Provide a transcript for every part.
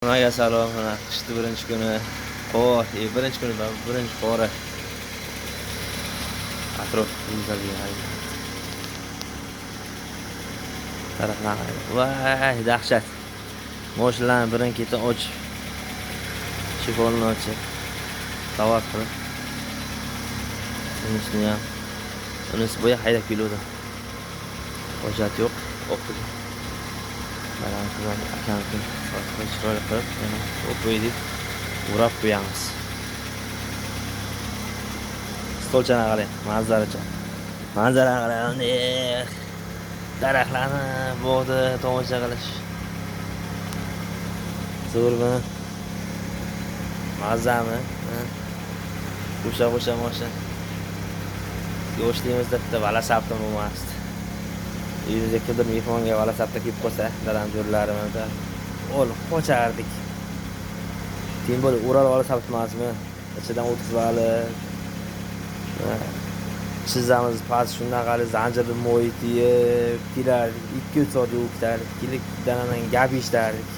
Hammaga salom. Mana qishning birinchi kuni. Qor, birinchi kuni, birinchi qori. Atrof go'zal. Daraxtlar. Voy, dahshat. Mashinalarni birin-ketin ochib, shifolni ochib, tavaf qilib. Unisini ham. Unisi bo'ya haydab keluvdi. Hojat yo'q, o'qidi. Mana qizim akamni so'zga chiroyli qilib, yana o'qiydik. Urab qo'yamiz. Stolchani qarang, manzara qarang. Daraxtlarni bog'da tomosha qilish. Zo'rmi? Mazami? Qo'sha mashina. Yo'shligimizda bitta valasaptim bo'lmasdi. Uyimizga kimdir mehmonga valasapda kelib qolsa, dadam jo'rlarimizda olib qochardik. Keyin bo'lib Ural valasapti emasmi? Ichidan o'tkazib chizamiz past shunaqali zanjirni mo'yti kelardik. 2-3 soat yuvibdik. Kelib danadan gap eshitdik.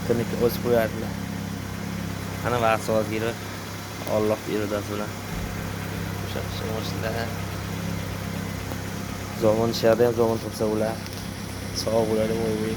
Kuniki o'sib qo'yardilar. Ana vaqt soat kelib Alloh irodasi bilan o'sha mashina Zo'mon sharda ham zo'mon tursa ular sog' bo'ladi, o'y.